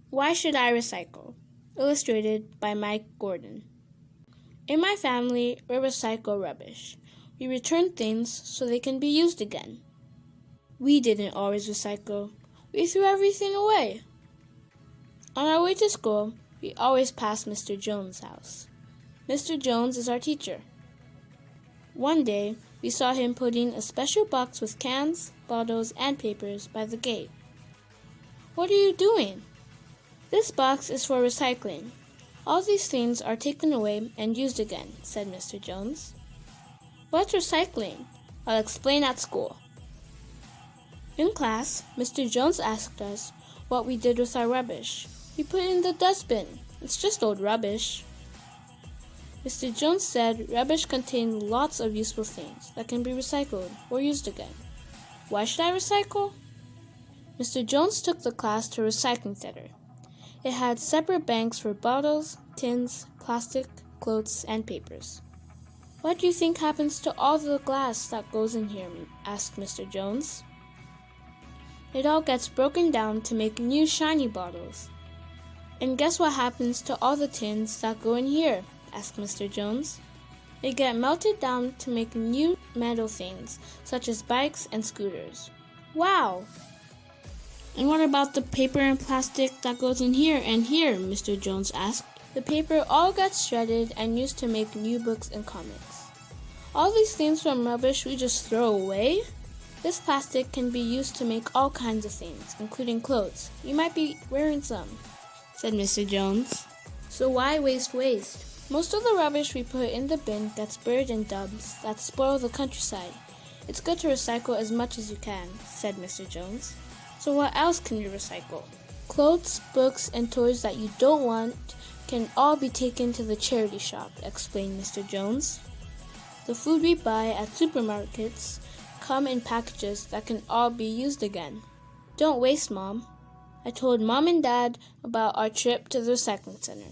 Why should I recycle? Illustrated by Mike Gordon. In my family, we recycle rubbish. We return things so they can be used again. We didn't always recycle. We threw everything away. On our way to school, we always passed Mr. Jones' house. Mr. Jones is our teacher. One day, we saw him putting a special box with cans, bottles, and papers by the gate. "What are you doing?" "This box is for recycling. All these things are taken away and used again," said Mr. Jones. "What's recycling? I'll explain at school." In class, Mr. Jones asked us what we did with our rubbish. "We put it in the dustbin. It's just old rubbish." Mr. Jones said rubbish contained lots of useful things that can be recycled or used again. Why should I recycle? Mr. Jones took the class to a recycling center. It had separate banks for bottles, tins, plastic, clothes, and papers. "What do you think happens to all the glass that goes in here?" asked Mr. Jones. "It all gets broken down to make new shiny bottles." "And guess what happens to all the tins that go in here?" asked Mr. Jones. "They get melted down to make new metal things, such as bikes and scooters." "Wow! And what about the paper and plastic that goes in here and here?" Mr. Jones asked. "The paper all gets shredded and used to make new books and comics. All these things from rubbish we just throw away? This plastic can be used to make all kinds of things, including clothes. You might be wearing some," said Mr. Jones. "So why waste? Most of the rubbish we put in the bin gets buried in dumps that spoil the countryside. It's good to recycle as much as you can," said Mr. Jones. "So what else can you recycle?" "Clothes, books, and toys that you don't want can all be taken to the charity shop," explained Mr. Jones. "The food we buy at supermarkets come in packages that can all be used again." "Don't waste, Mom." I told Mom and Dad about our trip to the recycling center.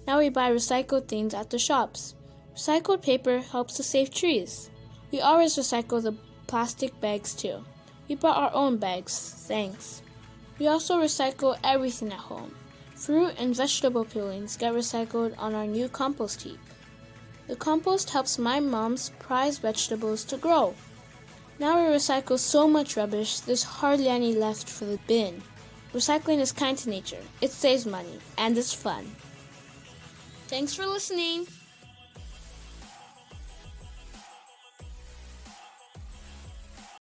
Now we buy recycled things at the shops. Recycled paper helps to save trees. We always recycle the plastic bags too. We brought our own bags, thanks. We also recycle everything at home. Fruit and vegetable peelings get recycled on our new compost heap. The compost helps my mom's prized vegetables to grow. Now we recycle so much rubbish, there's hardly any left for the bin. Recycling is kind to nature. It saves money, and it's fun. Thanks for listening.